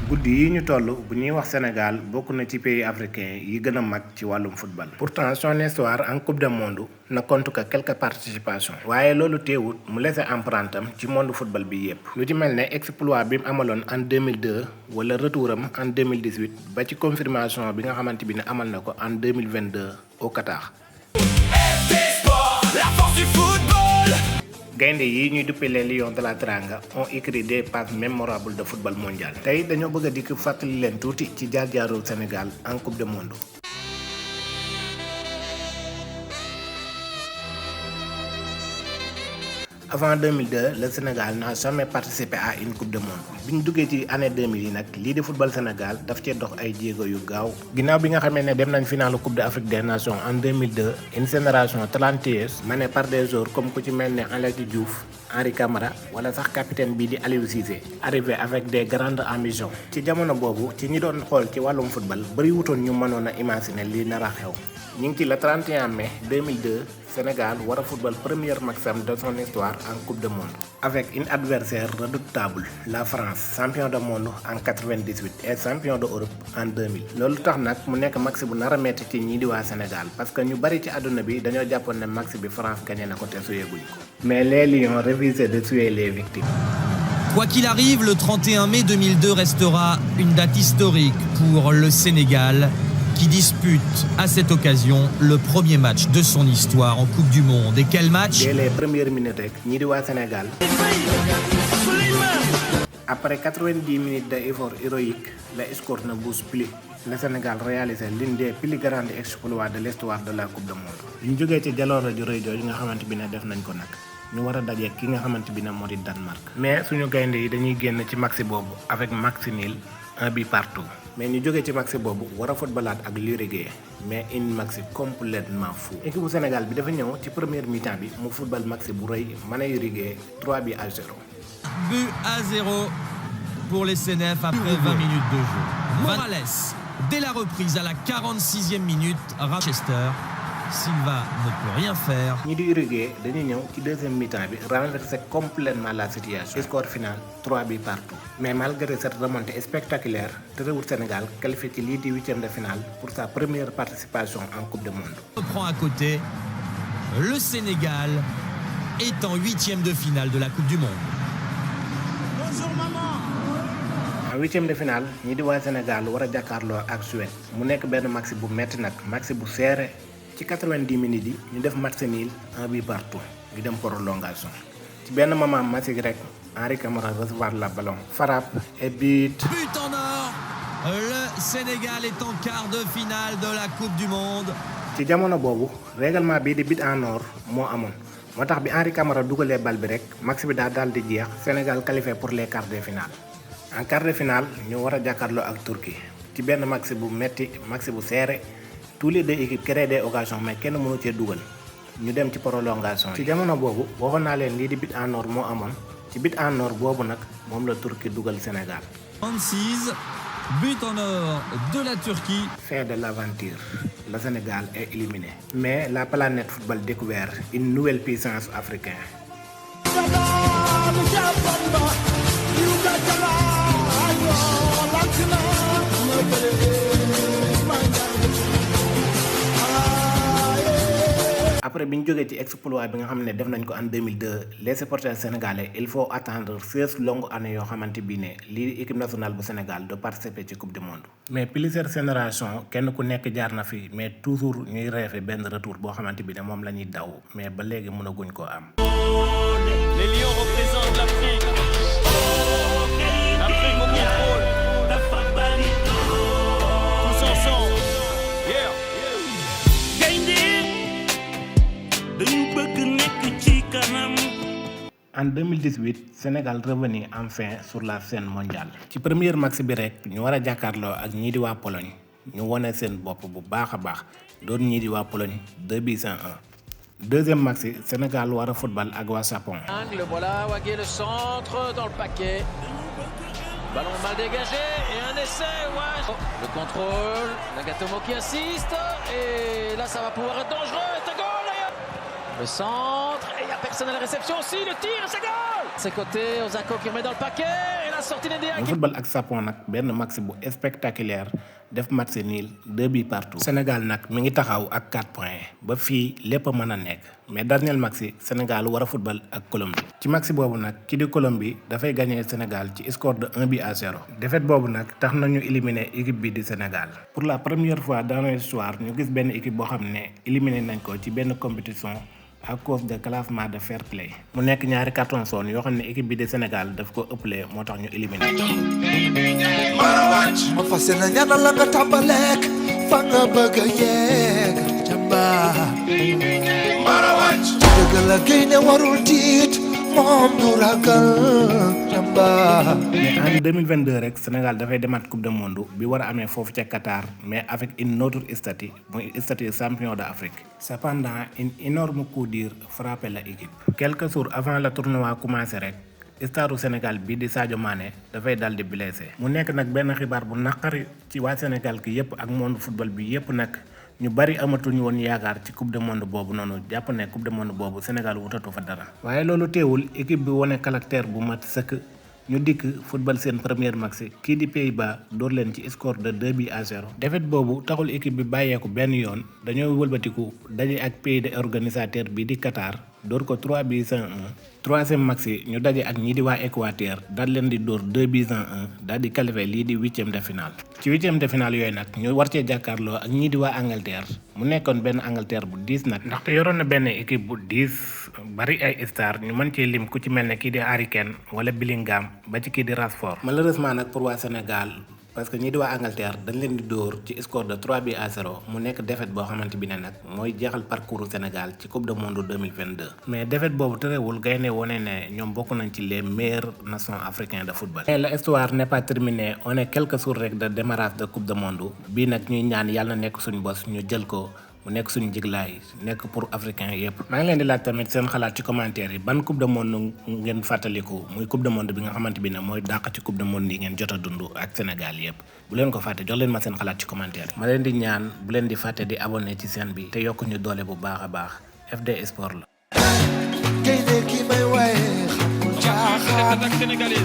guddi yi ñu toll bu ñuy wax Sénégal bokk na ci pays africain yi gën a mag ci wàllum football. Pourtant son histoire en coupe du monde ne compte que quelques participations. waaye loolu teewut mu laissé empreinte am ci monde football bi yépp. lu ci mel ne exploit bi mu amaloon en 2002 wala retouram en 2018 ba ci confirmation bi nga xamante bi ne amal na ko en 2022 au Qatar. gaynde yi ñuy duppee les lions de la Teranga ont écrit des pages mémorables de football mondial. tey dañoo bëgg a dikk fàttali leen tuuti ci jaar-jaaru Sénégal en coupe du monde. Avant 2002 le Sénégal n'a jamais participé à une coupe du monde. bi ñu duggee ci année 2000 yi nag lii di football Sénégal daf cee dox ay jéego yu gaaw. ginnaaw bi nga xamee ne dem nañ finalu coupe d'Afrique des nations en 2002 une génération talentueuse menée par des joueurs comme ku ci mel ne Aladji Diouf, Henri Camara wala sax capitaine bii di Aliou Cissé arrivé avec des grandes ambitions. ci jamono boobu ci ñi doon xool ci wàllum football bëri wutoon ñu mënoon a imaginer lii nar a xew. ñu ngi ci le 31 mai 2002 Sénégal war a football première maximum de son histoire en coupe du monde avec une adversaire redoutable la France champion du monde en 98 et champion d'Europe en 2000. loolu tax nag mu nekk maxi bu nar a metti ci ñii di waa Sénégal parce que ñu bari ci àdduna bi dañoo jàppoon ne maxi bi France gagné na ko te suyeeguñ ko. mais les Lions refusaient de tuer les victimes. Quoi qu'il arrive, le 31 mai 2002 restera une date historique pour le Sénégal, qui dispute à cette occasion le premier match de son histoire en Coupe du Monde. Et quel match? Dès les premières minutes rek ñii di waa Sénégal. Après 90 minutes d'effort héroïque, le score ne bouge plus. Le Sénégal réalisait l'une des plus grands exploits de l'histoire de la Coupe du Monde. ñu jógee ci jaloore ju rëy jooju nga xamante bi ne def nañ ko nag ñu war a daje ki nga xamante bi ne moo di Danemark. mais suñu gaynde yi dañuy génn ci maxi boobu avec match nul 1 but partout. mais ñu jógee ci maxi boobu war a footballaat ak l'Uruguay mais une maxi complètement fou. équipe bu Sénégal bi dafa ñëw ci première mi-temps bi mu football maxi bu rëy mën a Uruguay 3 buts à 0. But à 0 pour les CNF après 20 minutes de jeu. Morales, dès la reprise à la 46e minute, Rochester. Silva ne peut rien faire. ñi di Uruguay dañuy ñëw ci deuxième mi-temps bi renverser complètement la situation. score final 3 buts partout. mais malgré cette remontée spectaculaire terewul Sénégal qualifié ci lii di huitième de finale pour sa première participation en coupe du monde. On prend à côté, le Sénégal est en huitième de finale de la Coupe du Monde. Bonjour maman. en huitième de finale ñi di waa Sénégal war a jàkkaarloo ak Suède mu nekk benn maxi bu metti nag maxi bu serré. ci 90 minutes yi ñu def match nul 1 but partout ñu dem prolongation ci benn moment match gi rek Henri Camara recevoir la ballon frappe et but. But en or. Le Sénégal est en quart de finale de la Coupe du Monde. ci jamono boobu règlement bii di but en or moo amoon moo tax bi Henri Camara dugalee bal bi rek match bi daal di jeex Sénégal qualifié pour les quarts de finale. en quart de finale ñu war a jàkkaarloo ak Turquie ci benn match bu metti match bu serré. tous les deux équipes créent des occasions mais kenn mënu cee dugal ñu dem ci prolongation ci jamono boobu waxoon naa leen lii di but en or moo amoon ci but en or boobu nag moom la Turquie dugal Sénégal. 26 but en or de la Turquie. fin de l'aventure le Sénégal est éliminé. mais la planète football découvert une nouvelle puissance africaine. après bi ñu jógee ci exploit bi nga xam ne def nañ ko en 2002 les supporters sénégalais il faut attendre 16 longues années yoo xamante bi ne lii équipe nationale bu Sénégal de participer ci coupe du monde. mais plusieurs générations kenn ku nekk jaar na fi mais toujours ñuy rêver benn retour boo xamante bi ne moom la ñuy daw mais ba léegi mënaguñ koo am. Les Lions représentent l'Afrique. L'Afrique au contrôle. Tous ensemble. Yeah. En 2018 Sénégal revenu enfin sur la scène mondiale. ci première match bi rek ñu war a jàkkaarloo ak ñii di waa Pologne ñu wone seen bopp bu baax a baax doon ñii di waa Pologne 2 buts à 1. deuxième match Sénégal war a football ak waa Japon. Voilà, Wagué le centre dans le paquet. Ballon mal dégagé et un essai. Ouais. Le contrôle, Nagatomo qui insiste et là ça va pouvoir être dangereux. C'est un goal. Le centre et il n'y a personne à la réception aussi. Le tir et c'est goal. De ses côtés, Osako qui remet dans le paquet. Et là, la sortie d'Indéa. ñu football ak Japon nag benn match bu spectaculaire def match nul 2 buts partout. Sénégal nag mi ngi taxaw ak 4 points ba fii lépp a mën a nekk mais dernier match Sénégal war a football ak Colombie. ci match boobu nag ki di Colombie dafay gagné Sénégal ci score de 1-0. défaite boobu nag tax nañu éliminer équipe bi di Sénégal. pour la première fois dans l'histoire ñu gis benn équipe boo xam ne éliminé nañ ko ci benn compétition à cause de classement de fair play. mu nekk ñaari carton jaune yoo xam ne équipe bi di Sénégal daf ko ëppale moo tax ñu éliminé. ma fas yéene ñaanal la nga tàmbaleek fa nga bëgg a yegg jàmbaar. dëgg la gaynde warul tiit moom du ragal jàmbaar. mais en 2022 rek Sénégal dafay demaat coupe du monde bi war a amee foofu ca Qatar mais avec une autre statut muy statut champion d'Afrique. cependant un énorme coup dur frappé la équipe. quelques jours avant le tournoi commencé rek staru Sénégal bii di Sadio Mané dafay dal di blessé. mu nekk nag benn xibaar bu naqari ci waa Sénégal ki yépp ak monde football bi yépp nag ñu bari amatuñu woon yaakaar ci coupe du monde boobu noonu jàpp ne coupe du monde boobu Sénégal wutatu fa dara. waaye loolu teewul équipe bi wane caractère bu mat sëkk ñu dikk football seen première match kii di Pays-Bas door leen ci score de 2-0. défaite boobu taxul équipe bi bàyyeeku benn yoon dañoo wëlbatiku daje ak pays de organisateur bi di Qatar door ko 3-1. troisième match ñu daje ak ñii di waa Équateur daal leen di door 2-1 daal di qualifié lii di huitième de finale. ci huitième de finale yooyu nag ñu war cee jàkkaarloo ak ñii di waa Angleterre mu nekkoon benn Angleterre bu diis nag. ndaxte yoroon na benn équipe bu diis bari ay star ñu mën cee lim ku ci mel ne kii di Harry Kane wala Bellingham ba ci kii di Rashford. malheureusement nag pour waa Sénégal parce que ñii di waa Angleterre dañ leen di dóor ci score de 3-0 mu nekk défaite boo xamante bi ne nag mooy jeexal parcours Sénégal ci coupe du monde 2022. mais défaite boobu terewul gaynde wone ne ñoom bokk nañ ci les meilleures nations africaines de football. mais l'histoire n'est pas terminée on est quelques jours rek de démarrage de coupe du monde bii nag ñuy ñaan yàlla na nekk suñu bos ñu jël ko. mu nekk suñu njiglaay nekk pour africain yépp. maa ngi leen di laaj tamit seen xalaat ci commentaire yi ban coupe du monde ngeen fàttaliku muy coupe du monde bi nga xamante bi ne mooy dàq ci coupe du monde yi ngeen jot a dund ak Sénégal yépp. bu leen ko fàtte jox leen ma seen xalaat ci commentaire yi. ma leen di ñaan bu leen di fàtte di abonné ci chaîne bi te yokk ñu doole bu baax a baax FD Sport la.